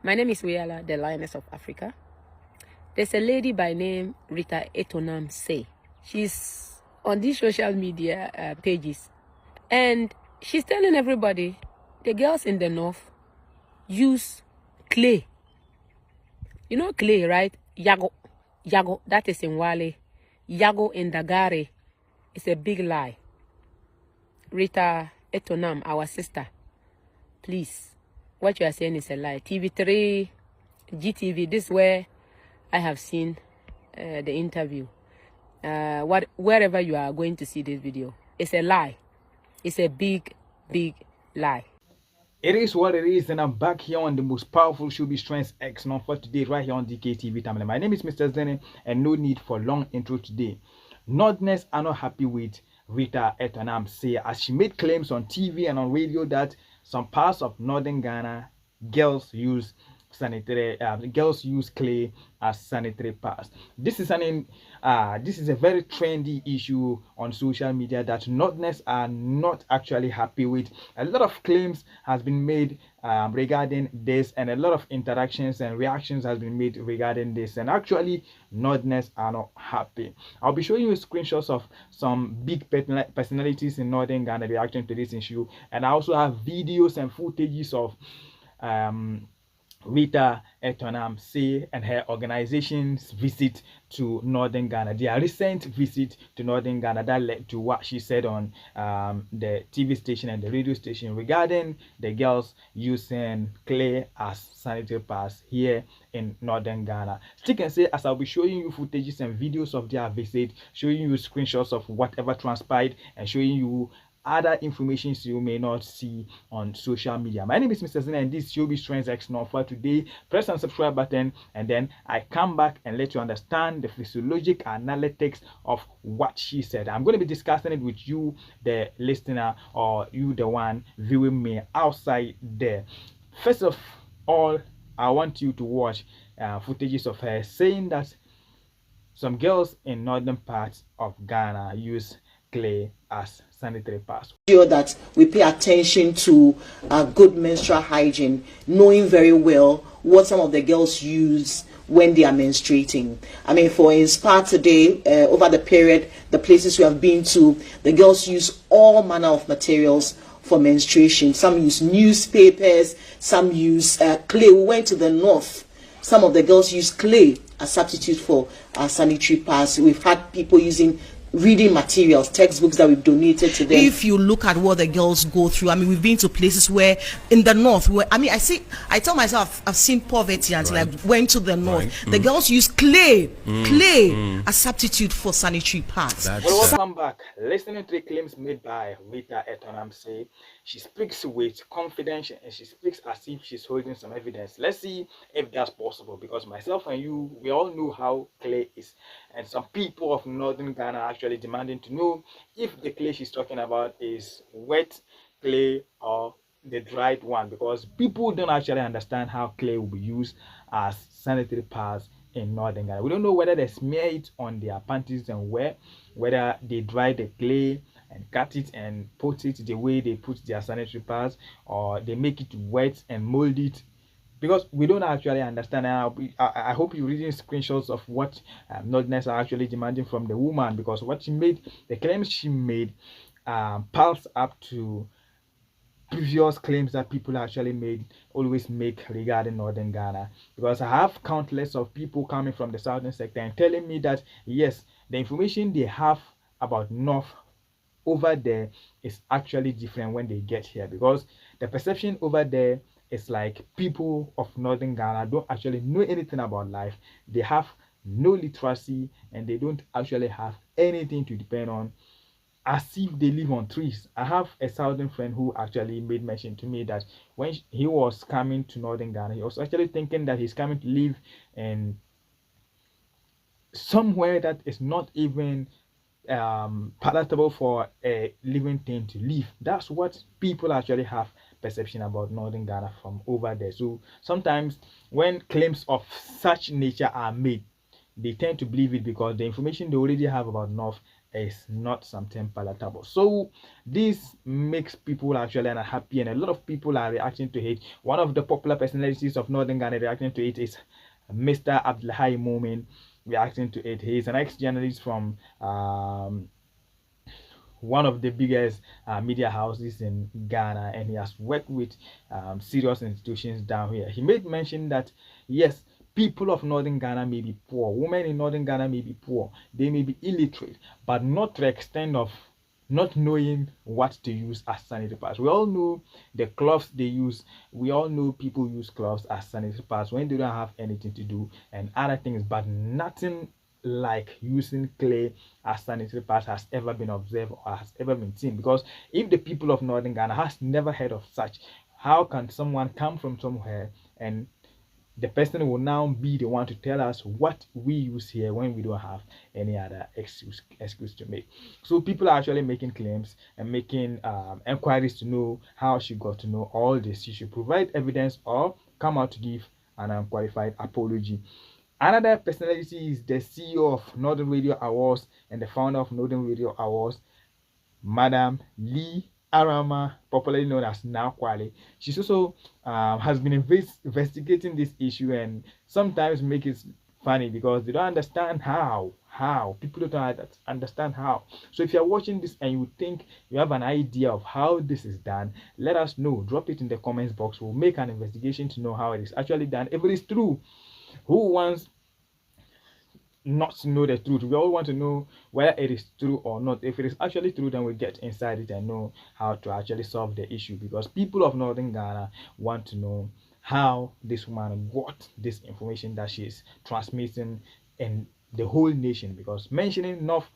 My name is Weyala, the Lioness of Africa. There's a lady by name Rita Etonam Say. She's on these social media pages, and she's telling everybody the girls in the north use clay. You know clay, right? Yago, that is in Wale. Yago in Dagare is a big lie. Rita Etonam, our sister, please, what you are saying is a lie. TV3, GTV, this is where I have seen the interview. Wherever you are going to see this video, it's a lie. It's a big, big lie. It is what it is, and I'm back here on the most powerful Showbiz Strengths X now for today, right here on DKTV Tamale. My name is Mr. Zene, and no need for long intro today. Northerners are not happy with Rita Etonam Say, as she made claims on TV and on radio that some parts of northern Ghana, girls use clay as sanitary pads. This is a very trendy issue on social media that Northerners are not actually happy with. A lot of claims has been made regarding this, and a lot of interactions and reactions has been made regarding this, and actually Northerners are not happy. I'll be showing you screenshots of some big personalities in northern Ghana reacting to this issue, and I also have videos and footages of Rita Etonam Say and her organization's visit to northern Ghana. Their recent visit to northern Ghana that led to what she said on the TV station and the radio station regarding the girls using clay as sanitary pads here in northern Ghana. Stick and say, as I'll be showing you footages and videos of their visit, showing you screenshots of whatever transpired, and showing you other information you may not see on social media. My name is Mr. Zina, and this is Showbiz Trends X now for today. Press the subscribe button, and then I come back and let you understand the physiologic analytics of what she said. I'm going to be discussing it with you, the listener, or you, the one viewing me outside there. First of all, I want you to watch footages of her saying that some girls in northern parts of Ghana use clay as sanitary pads. Sure that we pay attention to good menstrual hygiene, knowing very well what some of the girls use when they are menstruating. I mean, for Inspire today, over the period, the places we have been to, the girls use all manner of materials for menstruation. Some use newspapers, some use clay. We went to the north. Some of the girls use clay as substitute for sanitary pads. We've had people using reading materials, textbooks that we've donated to them. If you look at what the girls go through, I mean, we've been to places where in the north, where I tell myself I've seen poverty until I went to the north. The girls use clay as substitute for sanitary pads. Welcome back. Listening to the claims made by Rita Etonam Say, she speaks with confidence and she speaks as if she's holding some evidence. Let's see if that's possible, because myself and you, we all know how clay is, and some people of northern Ghana are actually demanding to know if the clay she's talking about is wet clay or the dried one, because people don't actually understand how clay will be used as sanitary pads in northern Ghana. We don't know whether they smear it on their panties and wear, whether they dry the clay and cut it and put it the way they put their sanitary pads, or they make it wet and mold it, because we don't actually understand. I hope you're reading screenshots of what Northerners are actually demanding from the woman, because what she made, the claims she made, pulse up to previous claims that people actually always make regarding northern Ghana. Because I have countless of people coming from the southern sector and telling me that yes, the information they have about north over there is actually different when they get here, because the perception over there is like people of northern Ghana don't actually know anything about life. They have no literacy, and they don't actually have anything to depend on, as if they live on trees. I have a southern friend who actually made mention to me that when he was coming to northern Ghana, he was actually thinking that he's coming to live in somewhere that is not even palatable for a living thing to live. That's what people actually have perception about northern Ghana from over there. So sometimes when claims of such nature are made, they tend to believe it because the information they already have about north is not something palatable. So this makes people actually unhappy, and a lot of people are reacting to it. One of the popular personalities of Northern Ghana reacting to it is Mr. Abdulhai Momin reacting to it. He is an ex-journalist from one of the biggest media houses in Ghana, and he has worked with serious institutions down here. He made mention that yes, people of Northern Ghana may be poor, women in Northern Ghana may be poor, they may be illiterate, but not to the extent of not knowing what to use as sanitary pads. We all know the cloths they use. We all know people use cloths as sanitary pads when they don't have anything to do and other things, but nothing like using clay as sanitary pads has ever been observed or has ever been seen. Because if the people of Northern Ghana has never heard of such, how can someone come from somewhere and the person will now be the one to tell us what we use here when we don't have any other excuse to make? So people are actually making claims and making inquiries to know how she got to know all this. She should provide evidence or come out to give an unqualified apology. Another personality is the CEO of Northern Radio Awards and the founder of Northern Radio Awards, Madam Lee Arama, popularly known as Now Kwale. She's also has been investigating this issue and sometimes make it funny because they don't understand how people don't understand how. So if you're watching this and you think you have an idea of how this is done, let us know. Drop it in the comments box. We'll make an investigation to know how it is actually done, if it is true. Who wants not to know the truth? We all want to know whether it is true or not. If it is actually true, then we get inside it and know how to actually solve the issue, because people of Northern Ghana want to know how this woman got this information that she is transmitting in the whole nation, because mentioning North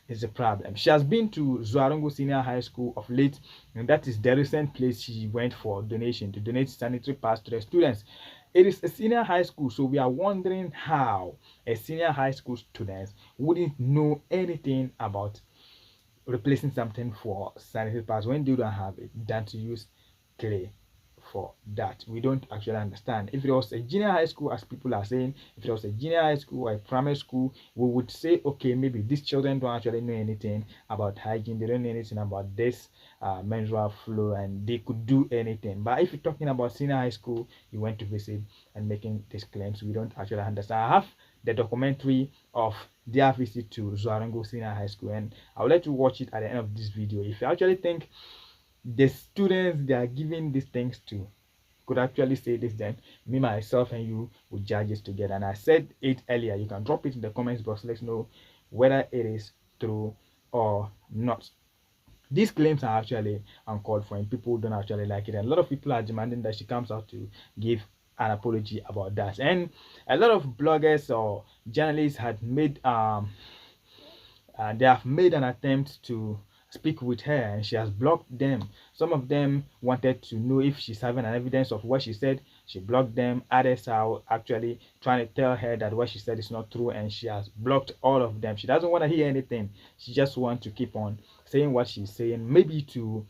is a problem. She has been to Zuarongo Senior High School of late, and that is the recent place she went for donation to donate sanitary pads to the students. It is a senior high school, so we are wondering how a senior high school student wouldn't know anything about replacing something for sanitary pads when they don't have it than to use clay for that. We don't actually understand. If it was a junior high school, as people are saying, if it was a junior high school or a primary school, we would say, okay, maybe these children don't actually know anything about hygiene, they don't know anything about this menstrual flow, and they could do anything. But if you're talking about senior high school, you went to visit and making these claims, we don't actually understand. I have the documentary of their visit to Zuarango Senior High School, and I'll let you watch it at the end of this video. If you actually think the students they are giving these things to could actually say this, then me, myself, and you will judge it together. And I said it earlier, you can drop it in the comments box. Let's know whether it is true or not. These claims are actually uncalled for and people don't actually like it, and a lot of people are demanding that she comes out to give an apology about that. And a lot of bloggers or journalists had made they have made an attempt to speak with her and she has blocked them. Some of them wanted to know if she's having an evidence of what she said. She blocked them. Others are actually trying to tell her that what she said is not true, and she has blocked all of them. She doesn't want to hear anything. She just wants to keep on saying what she's saying, maybe to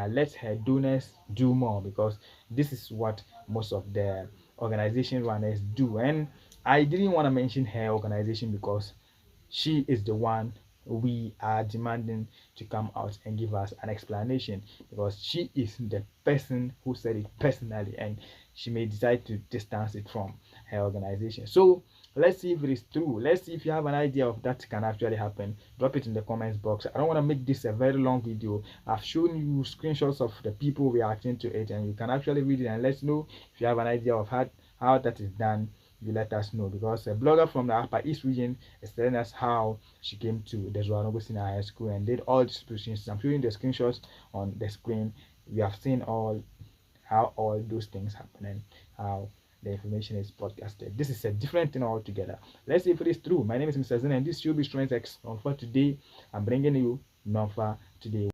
let her donors do more, because this is what most of the organization runners do. And I didn't want to mention her organization because she is the one we are demanding to come out and give us an explanation, because she is the person who said it personally, and she may decide to distance it from her organization. So let's see if it is true. Let's see if you have an idea of that can actually happen. Drop it in the comments box. I don't want to make this a very long video. I've shown you screenshots of the people reacting to it, and you can actually read it and let's know if you have an idea of how that is done. You let us know, because a blogger from the Upper East region is telling us how she came to the Zuarogo Senior High School and did all these positions. I'm showing the screenshots on the screen. We have seen how all those things happen and how the information is podcasted. This is a different thing altogether. Let's see if it is true. My name is Mr. Zen, and this should be Strength X. For today, I'm bringing you Nonfa today.